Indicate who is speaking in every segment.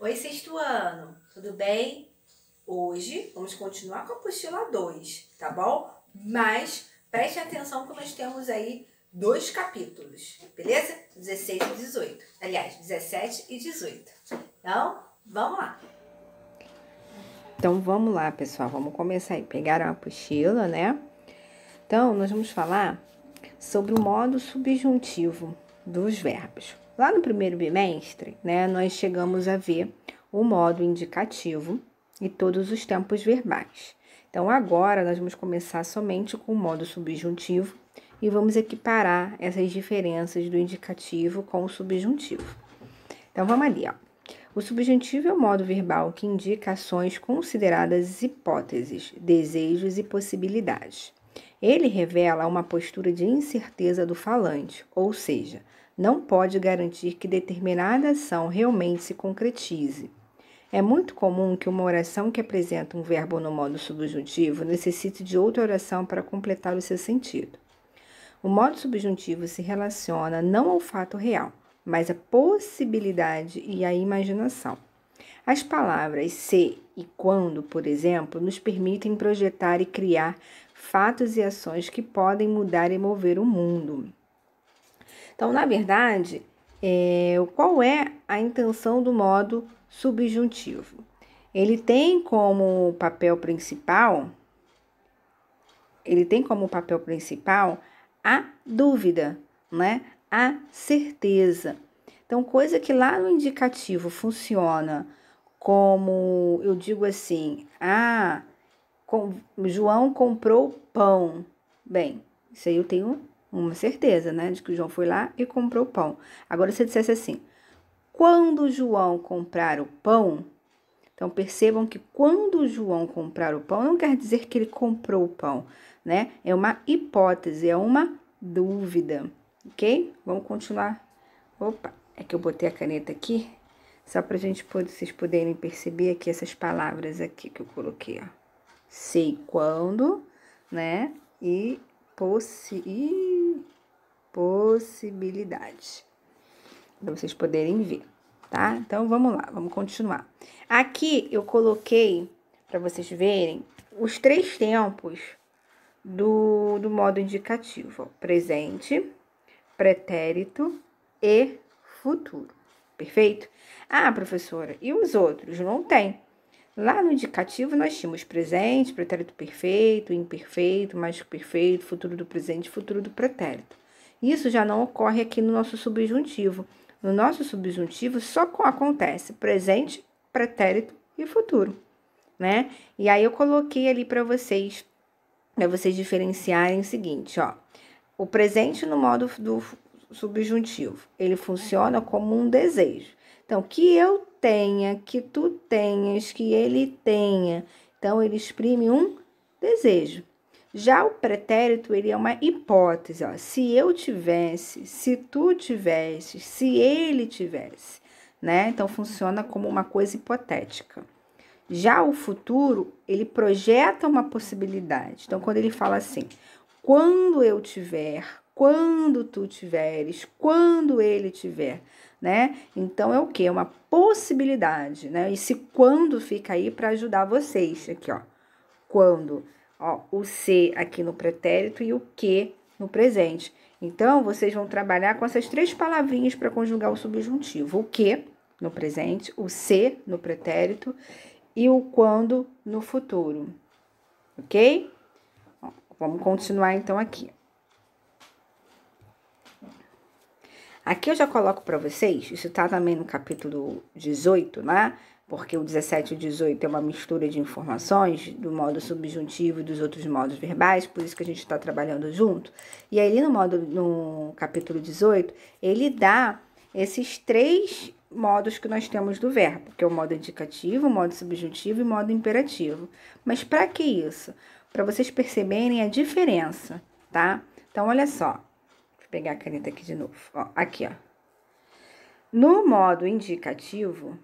Speaker 1: Oi, sexto ano, tudo bem? Hoje vamos continuar com a apostila 2, tá bom? Mas preste atenção que nós temos aí 2 capítulos, beleza? 16 e 18. Aliás, 17 e 18. Então, vamos lá.
Speaker 2: Então, vamos lá, pessoal. Vamos começar aí. Pegaram a apostila, né? Então, nós vamos falar sobre o modo subjuntivo dos verbos. Lá no primeiro bimestre, né, nós chegamos a ver o modo indicativo e todos os tempos verbais. Então, agora nós vamos começar somente com o modo subjuntivo e vamos equiparar essas diferenças do indicativo com o subjuntivo. Então, vamos ali, ó. O subjuntivo é o modo verbal que indica ações consideradas hipóteses, desejos e possibilidades. Ele revela uma postura de incerteza do falante, ou seja, não pode garantir que determinada ação realmente se concretize. É muito comum que uma oração que apresenta um verbo no modo subjuntivo necessite de outra oração para completar o seu sentido. O modo subjuntivo se relaciona não ao fato real, mas à possibilidade e à imaginação. As palavras se e quando, por exemplo, nos permitem projetar e criar fatos e ações que podem mudar e mover o mundo. Então, na verdade, qual é a intenção do modo subjuntivo? Ele tem como papel principal a dúvida, né? A certeza. Então, coisa que lá no indicativo funciona como, eu digo assim, João comprou pão. Bem, isso aí eu tenho uma certeza, né? De que o João foi lá e comprou pão. Agora, se eu dissesse assim, quando João comprar o pão, então percebam que quando João comprar o pão, não quer dizer que ele comprou o pão, né? É uma hipótese, é uma dúvida, ok? Vamos continuar. Opa, é que eu botei a caneta aqui, só pra vocês poderem perceber aqui essas palavras aqui que eu coloquei, ó. Sei quando, né? E possibilidade, para vocês poderem ver, tá? Então, vamos lá, vamos continuar. Aqui eu coloquei, para vocês verem, os 3 tempos do modo indicativo, ó, presente, pretérito e futuro, perfeito? Ah, professora, e os outros? Não tem. Lá no indicativo nós tínhamos presente, pretérito perfeito, imperfeito, mais que perfeito, futuro do presente, futuro do pretérito. Isso já não ocorre aqui no nosso subjuntivo. No nosso subjuntivo só acontece presente, pretérito e futuro, né? E aí eu coloquei ali para vocês diferenciarem o seguinte, ó. O presente no modo do subjuntivo, ele funciona como um desejo. Então, que eu tenha, que tu tenhas, que ele tenha. Então, ele exprime um desejo. Já o pretérito, ele é uma hipótese, ó. Se eu tivesse, se tu tivesse, se ele tivesse, né? Então, funciona como uma coisa hipotética. Já o futuro, ele projeta uma possibilidade. Então, quando ele fala assim, quando eu tiver, quando tu tiveres, quando ele tiver, né? Então, é o quê? É uma possibilidade, né? Esse quando fica aí para ajudar vocês aqui, ó. Quando, ó, o se aqui no pretérito e o que no presente. Então, vocês vão trabalhar com essas 3 palavrinhas para conjugar o subjuntivo. O que no presente, o se no pretérito e o quando no futuro, ok? Vamos continuar então aqui. Aqui eu já coloco para vocês, isso tá também no capítulo 18, né? Porque o 17 e o 18 é uma mistura de informações do modo subjuntivo e dos outros modos verbais, por isso que a gente está trabalhando junto. E aí no capítulo 18, ele dá esses 3 modos que nós temos do verbo, que é o modo indicativo, o modo subjuntivo e o modo imperativo. Mas para que isso? Para vocês perceberem a diferença, tá? Então, olha só. Vou pegar a caneta aqui de novo. Ó, aqui, ó. No modo indicativo,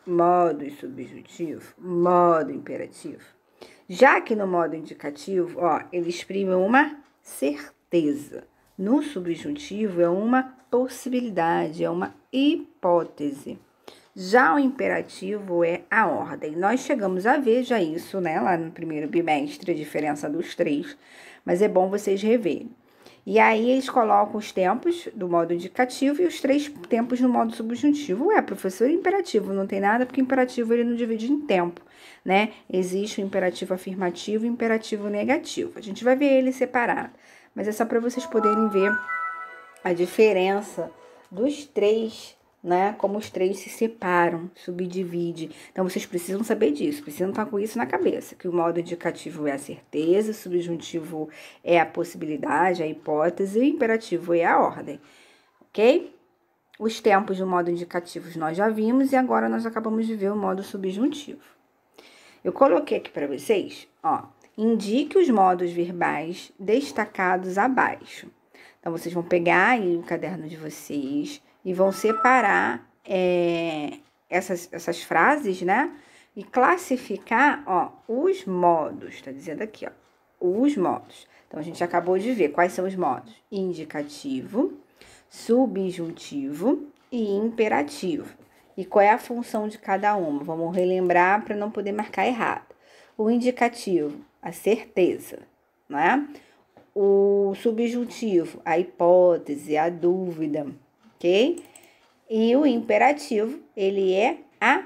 Speaker 2: modo subjuntivo, modo imperativo. Já que no modo indicativo, ó, ele exprime uma certeza. No subjuntivo é uma possibilidade, é uma hipótese. Já o imperativo é a ordem. Nós chegamos a ver já isso, né, lá no primeiro bimestre, a diferença dos três, mas é bom vocês reverem. E aí eles colocam os tempos do modo indicativo e os 3 tempos no modo subjuntivo. Ué, professor, imperativo não tem nada, porque imperativo ele não divide em tempo, né? Existe o imperativo afirmativo e o imperativo negativo. A gente vai ver ele separado, mas é só para vocês poderem ver a diferença dos 3, né? Como os 3 se separam, subdivide. Então, vocês precisam saber disso, precisam estar com isso na cabeça, que o modo indicativo é a certeza, o subjuntivo é a possibilidade, a hipótese, e o imperativo é a ordem, ok? Os tempos do modo indicativo nós já vimos e agora nós acabamos de ver o modo subjuntivo. Eu coloquei aqui para vocês, ó, indique os modos verbais destacados abaixo. Então, vocês vão pegar aí o caderno de vocês e vão separar essas frases, né? E classificar, ó, os modos. Tá dizendo aqui, ó, os modos. Então, a gente acabou de ver quais são os modos: indicativo, subjuntivo e imperativo. E qual é a função de cada uma? Vamos relembrar para não poder marcar errado. O indicativo, a certeza, né? O subjuntivo, a hipótese, a dúvida, ok? E o imperativo, ele é a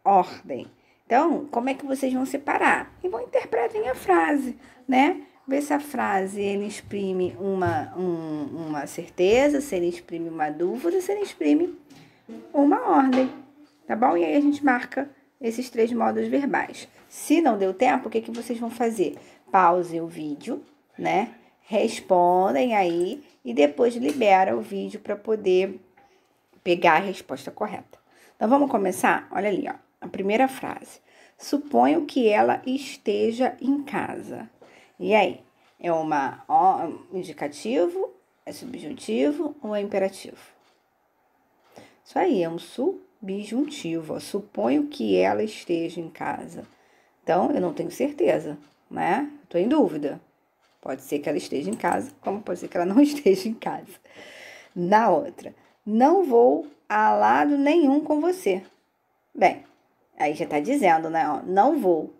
Speaker 2: ordem. Então, como é que vocês vão separar? E vão interpretem a frase, né? Ver se a frase ele exprime uma certeza, se ele exprime uma dúvida, se ele exprime uma ordem, tá bom? E aí a gente marca esses 3 modos verbais. Se não deu tempo, o que vocês vão fazer? Pause o vídeo, né? Respondem aí e depois libera o vídeo para poder pegar a resposta correta. Então, vamos começar? Olha ali, ó, a primeira frase. Suponho que ela esteja em casa. E aí? É um indicativo, é subjuntivo ou é imperativo? Isso aí, é um subjuntivo. Ó. Suponho que ela esteja em casa. Então, eu não tenho certeza, né? Estou em dúvida. Pode ser que ela esteja em casa, como pode ser que ela não esteja em casa. Na outra, não vou a lado nenhum com você. Bem, aí já tá dizendo, né? Ó, não vou.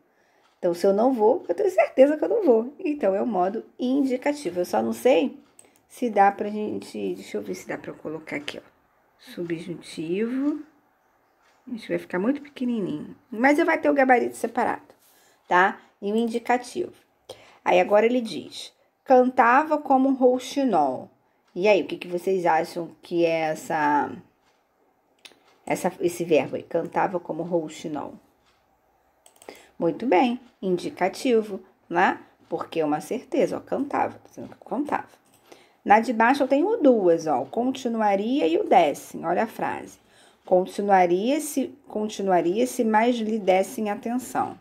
Speaker 2: Então, se eu não vou, eu tenho certeza que eu não vou. Então, é o modo indicativo. Eu só não sei se dá pra gente... Deixa eu ver se dá pra eu colocar aqui, ó. Subjuntivo. Isso vai ficar muito pequenininho. Mas vai ter o gabarito separado, tá? E o indicativo. Aí, agora ele diz, cantava como um rouxinol. E aí, o que vocês acham que é esse verbo aí? Cantava como rouxinol. Muito bem, indicativo, né? Porque é uma certeza, ó, cantava, dizendo que cantava. Na de baixo eu tenho 2, ó, continuaria e o dessem, olha a frase. Continuaria se mais lhe dessem atenção.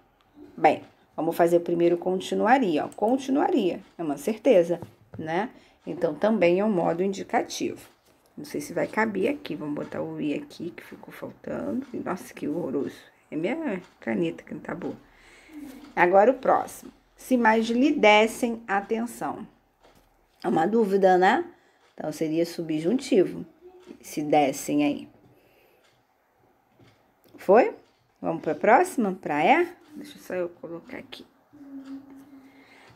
Speaker 2: Bem, vamos fazer o primeiro continuaria, ó. Continuaria, é uma certeza, né? Então, também é um modo indicativo. Não sei se vai caber aqui, vamos botar o i aqui, que ficou faltando. Nossa, que horroroso. É minha caneta que não tá boa. Agora o próximo. Se mais lhe dessem atenção. É uma dúvida, né? Então, seria subjuntivo. Se dessem aí. Foi? Vamos para a próxima? Para E? Deixa só eu colocar aqui.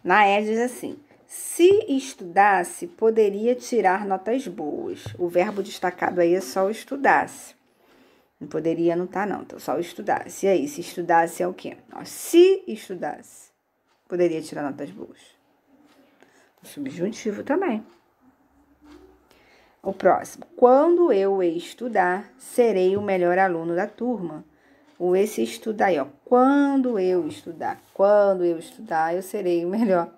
Speaker 2: Na E diz assim. Se estudasse, poderia tirar notas boas. O verbo destacado aí é só o estudasse. Não poderia não tá, não. Então, só o estudasse. E aí, se estudasse é o quê? Ó, se estudasse, poderia tirar notas boas. O subjuntivo também. O próximo. Quando eu estudar, serei o melhor aluno da turma. O esse estudar aí, ó. Quando eu estudar, eu serei o melhor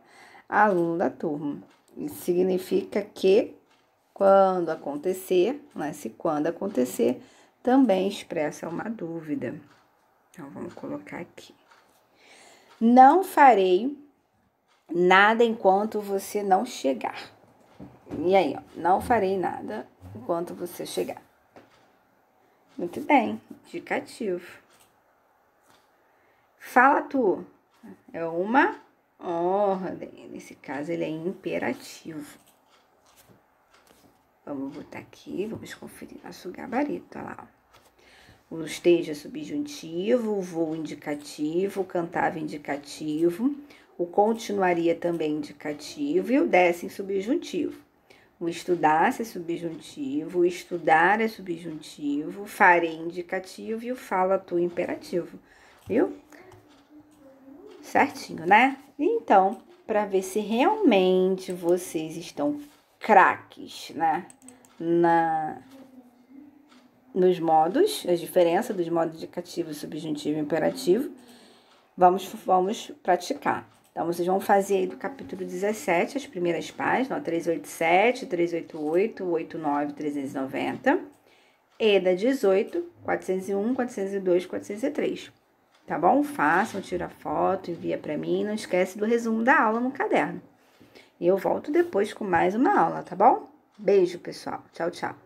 Speaker 2: aluno da turma. Isso significa que quando acontecer, né? Se quando acontecer, também expressa uma dúvida. Então, vamos colocar aqui. Não farei nada enquanto você não chegar. E aí, ó, não farei nada enquanto você chegar. Muito bem, indicativo. Fala tu. É uma ordem. Nesse caso, ele é imperativo. Vamos botar aqui, vamos conferir nosso gabarito, olha lá. O esteja subjuntivo, o vou indicativo, o cantava indicativo, o continuaria também indicativo e o desce subjuntivo. O estudasse é subjuntivo, o estudar é subjuntivo, o farei indicativo e o fala tu imperativo, viu? Certinho, né? Então, para ver se realmente vocês estão craques, né? Nos modos, a diferença dos modos indicativo, subjuntivo e imperativo, vamos praticar. Então, vocês vão fazer aí do capítulo 17, as primeiras páginas, ó, 387, 388, 89, 390, e da 18, 401, 402, 403. Tá bom? Façam, tira foto, envia para mim, não esquece do resumo da aula no caderno. E eu volto depois com mais uma aula, tá bom? Beijo, pessoal. Tchau, tchau.